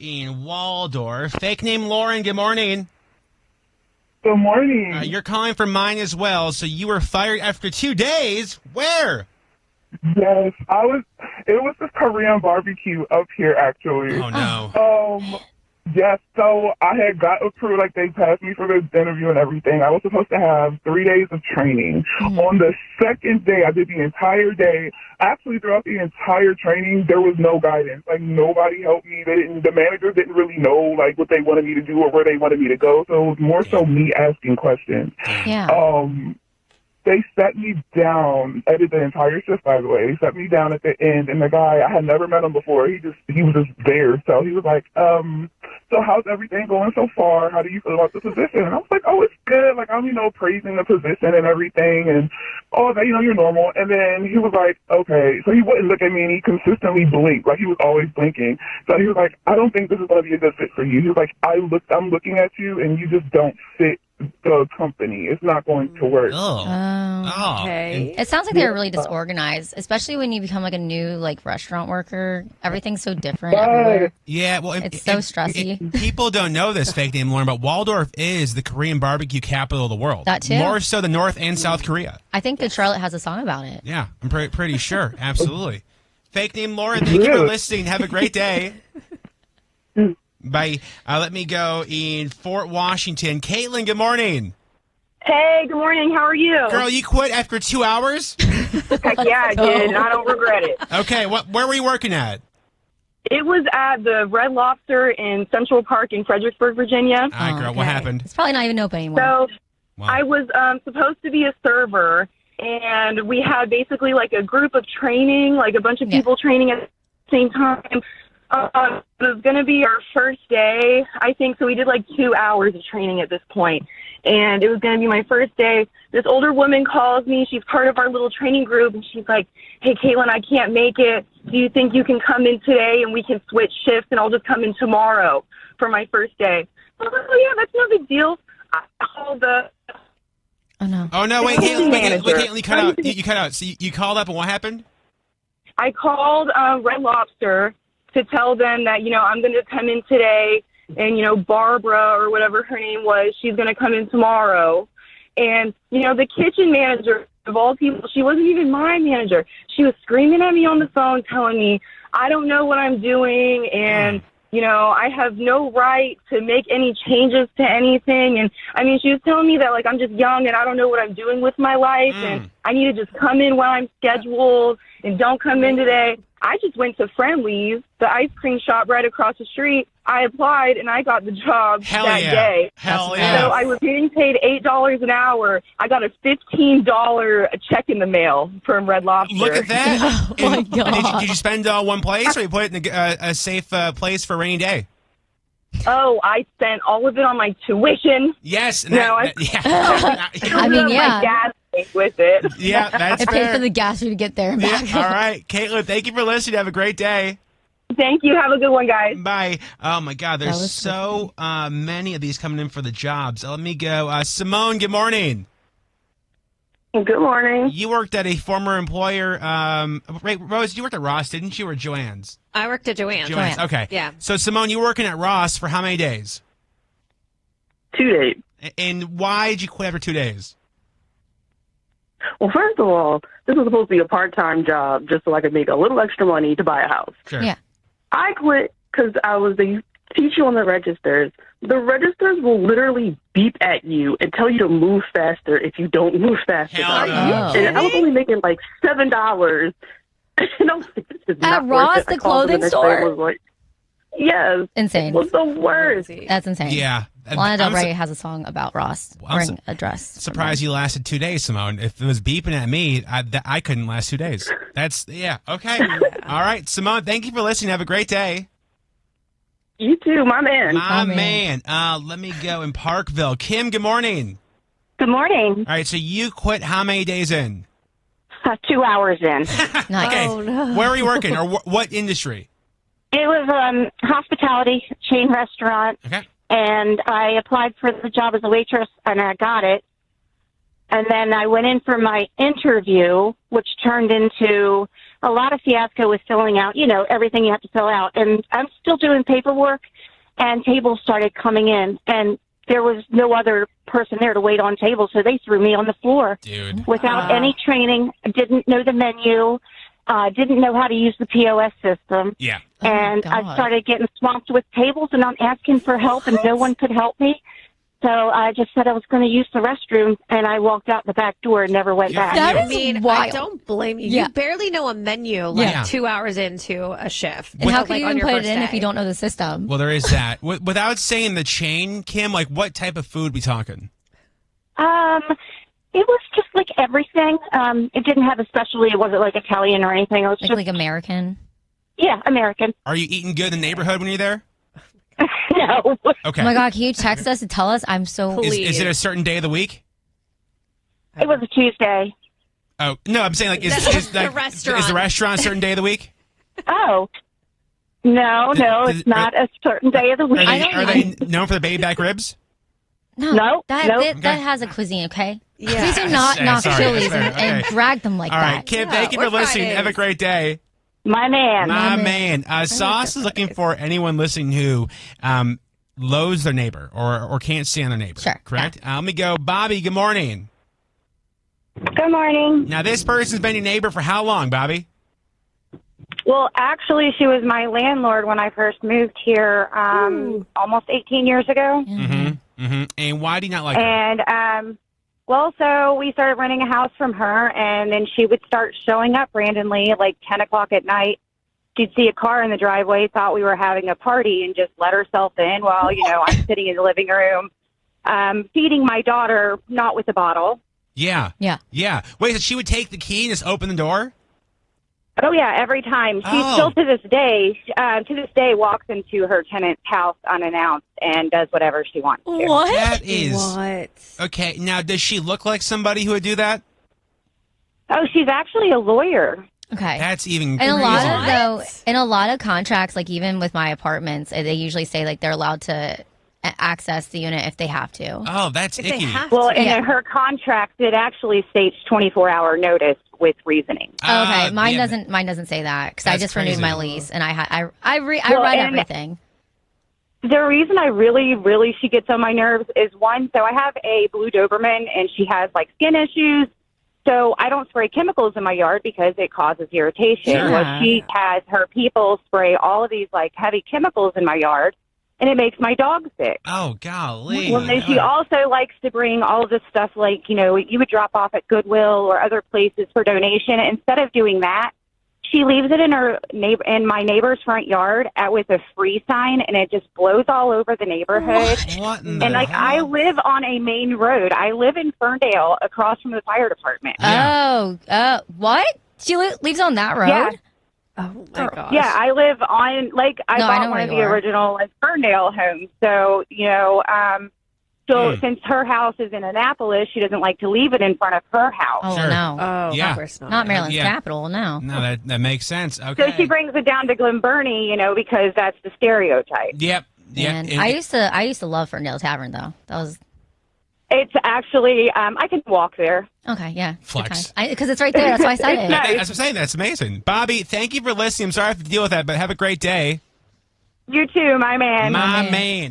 in Waldorf. Fake name Lauren, good morning. Good morning. You're calling for mine as well, so you were fired after 2 days. Where? Yes, it was this Korean barbecue up here, actually. Oh, no. Yes, so I had got approved, like they passed me for the interview and everything. I was supposed to have 3 days of training. On the second day, I did the entire day. Actually, throughout the entire training, there was no guidance. Like, nobody helped me. The managers didn't really know, like, what they wanted me to do or where they wanted me to go. So it was more so me asking questions. Yeah. They set me down. I did the entire shift, by the way. They set me down at the end, and the guy, I had never met him before. He was just there. So he was like, so how's everything going so far? How do you feel about the position? And I was like, oh, it's good. Like, I'm, praising the position and everything, and all that, you're normal. And then he was like, okay. So he wouldn't look at me, and he consistently blinked. Like, he was always blinking. So he was like, I don't think this is going to be a good fit for you. He was like, I'm looking at you, and you just don't fit the company. It's not going to work. Okay. It sounds like they're really disorganized, especially when you become like a new restaurant worker. Everything's so different everywhere. Yeah, well, it's so stressy. People don't know this, fake name Lauren, but Waldorf is the Korean barbecue capital of the world. That too. More so than North and South Korea. I think that Charlotte has a song about it. Yeah, I'm pretty sure. Absolutely. Fake name Lauren, thank you for listening. Have a great day. Bye. Let me go in Fort Washington. Caitlin, good morning. Hey, good morning. How are you? Girl, you quit after 2 hours? Heck yeah, I did, and I don't regret it. Okay, where were you working at? It was at the Red Lobster in Central Park in Fredericksburg, Virginia. All right, girl, what happened? It's probably not even open anymore. So Wow. I was supposed to be a server, and we had basically like a group of training, like a bunch of people training at the same time. It was going to be our first day, I think, so we did like 2 hours of training at this point. And it was going to be my first day. This older woman calls me. She's part of our little training group, and she's like, hey, Caitlin, I can't make it. Do you think you can come in today and we can switch shifts, and I'll just come in tomorrow for my first day? I was like, oh, yeah, that's no big deal. I called the... Oh, no. Oh, no, wait, Caitlin, you cut out. You cut out. So you called up, and what happened? I called Red Lobster to tell them that, I'm going to come in today, and, Barbara or whatever her name was, she's going to come in tomorrow. And, the kitchen manager, of all people, she wasn't even my manager. She was screaming at me on the phone telling me, I don't know what I'm doing, and, I have no right to make any changes to anything. And, she was telling me that, I'm just young and I don't know what I'm doing with my life, and I need to just come in when I'm scheduled and don't come in today. I just went to Friendly's, the ice cream shop right across the street. I applied, and I got the job that day. Hell yeah. So I was getting paid $8 an hour. I got a $15 check in the mail from Red Lobster. Look at that. Oh, my God. Did you spend one place, or you put it in a safe place for a rainy day? Oh, I spent all of it on my tuition. Yes. I yeah. gas with it. Yeah, that's It paid fair. for the gas to get there and back. All right. Caitlin, thank you for listening. Have a great day. Thank you. Have a good one, guys. Bye. Oh, my God. There's was so many of these coming in for the jobs. Let me go. Simone, good morning. Good morning. You worked at a former employer. Rose, you worked at Ross, didn't you, or Joanne's? I worked at Joanne's. Joanne's. Okay. Yeah. So, Simone, you were working at Ross for how many days? 2 days. And why did you quit after 2 days? Well, first of all, this was supposed to be a part-time job just so I could make a little extra money to buy a house. Sure. Yeah. I quit because I was the teacher on the registers. The registers will literally beep at you and tell you to move faster if you don't move fast Hell enough. no. And I was only making like $7. And I was like, this is At not Ross, worth it. the I called them clothing next day and store? was like, yes. Insane. It was the worst. That's insane. Yeah. Lana Del I'm Rey has a song about Ross wearing a dress. Surprised you lasted 2 days, Simone. If it was beeping at me, I couldn't last 2 days. That's, yeah, okay. All right, Simone, thank you for listening. Have a great day. You too, my man. My man. Let me go in Parkville. Kim, good morning. Good morning. All right, so you quit how many days in? 2 hours in. Nice. Okay. Oh, no. Where were you working, or what industry? It was hospitality chain restaurant, Okay. and I applied for the job as a waitress, and I got it. And then I went in for my interview, which turned into a lot of fiasco with filling out, everything you have to fill out. And I'm still doing paperwork, and tables started coming in, and there was no other person there to wait on tables, so they threw me on the floor. Dude. Without any training, didn't know the menu, didn't know how to use the POS system. Yeah. And I started getting swamped with tables, and I'm asking for help, and no one could help me. So I just said I was going to use the restroom, and I walked out the back door and never went back. That I is mean, wild. I don't blame you. Yeah. You barely know a menu like 2 hours into a shift. And how can like, you on even your put it first in day. if you don't know the system? Well, there is that. Without saying the chain, Kim, like what type of food we talking? It was just like everything. It didn't have a specialty. It wasn't like Italian or anything. It was just Like American? Yeah, American. Are you eating good in the neighborhood when you're there? No. Okay. Oh my God, can you text us to tell us? I'm so... Is it a certain day of the week? It was a Tuesday. Oh, no, I'm saying like, is The restaurant. Is the restaurant a certain day of the week? Oh. No, it's not a certain day of the week. Are they known for the baby back ribs? No, that has a cuisine, okay? Yeah. Please do not knock Sorry, Chili's that's fair. and Okay. drag them like All that. right, Kim, Yeah, thank you for we're listening. Fridays. Have a great day. My man. My man. Sauce is looking for anyone listening who loathes their neighbor or can't stand their neighbor. Sure, Correct? Let me go. Bobby, good morning. Good morning. Now, this person's been your neighbor for how long, Bobby? Well, actually, she was my landlord when I first moved here almost 18 years ago. Mm-hmm. Mm-hmm. And why do you not like her? And, so we started renting a house from her, and then she would start showing up randomly, like 10 o'clock at night. She'd see a car in the driveway, thought we were having a party, and just let herself in while, I'm sitting in the living room feeding my daughter, not with a bottle. Yeah. Yeah. Yeah. Wait, so she would take the key and just open the door? Oh, yeah, every time. She Oh. still, to this day, walks into her tenant's house unannounced and does whatever she wants to. What? That is... What? Okay, now, does she look like somebody who would do that? Oh, she's actually a lawyer. Okay. That's even And crazier. in a lot of contracts, like even with my apartments, they usually say like they're allowed to access the unit if they have to. Oh, that's If they icky. have Well, to. in her contract, it actually states 24-hour notice with reasoning. Okay, mine yeah, doesn't say that because I That's just renewed my crazy. lease and I read and- everything. The reason I really, she gets on my nerves is one, so I have a blue Doberman and she has like skin issues. So I don't spray chemicals in my yard because it causes irritation. Sure. Well, she has her people spray all of these like heavy chemicals in my yard and it makes my dog sick. Oh, golly. Well, then she also likes to bring all of this stuff like, you would drop off at Goodwill or other places for donation. Instead of doing that, she leaves it in my neighbor's front yard with a free sign, and it just blows all over the neighborhood. What in the And I hell? live on a main road. I live in Ferndale, across from the fire department. Yeah. Oh, what? She lives on that road? Yeah. Oh my gosh. Yeah, I live on I No, I bought know one where of you the are. original Ferndale homes. So since her house is in Annapolis, she doesn't like to leave it in front of her house. Oh, Sure. no. Oh, Yeah. of course not. Not Maryland's Yeah. capital, no. No, that makes sense. Okay. So she brings it down to Glen Burnie, because that's the stereotype. Yep. Yep. And And- I used to love Ferndale Tavern though. That was It's actually, I can walk there. okay, yeah. Flex. Because it's right there. That's why I said it. Nice. That's what I'm saying. That's amazing. Bobby, thank you for listening. I'm sorry I have to deal with that, but have a great day. You too, my man. My man. man.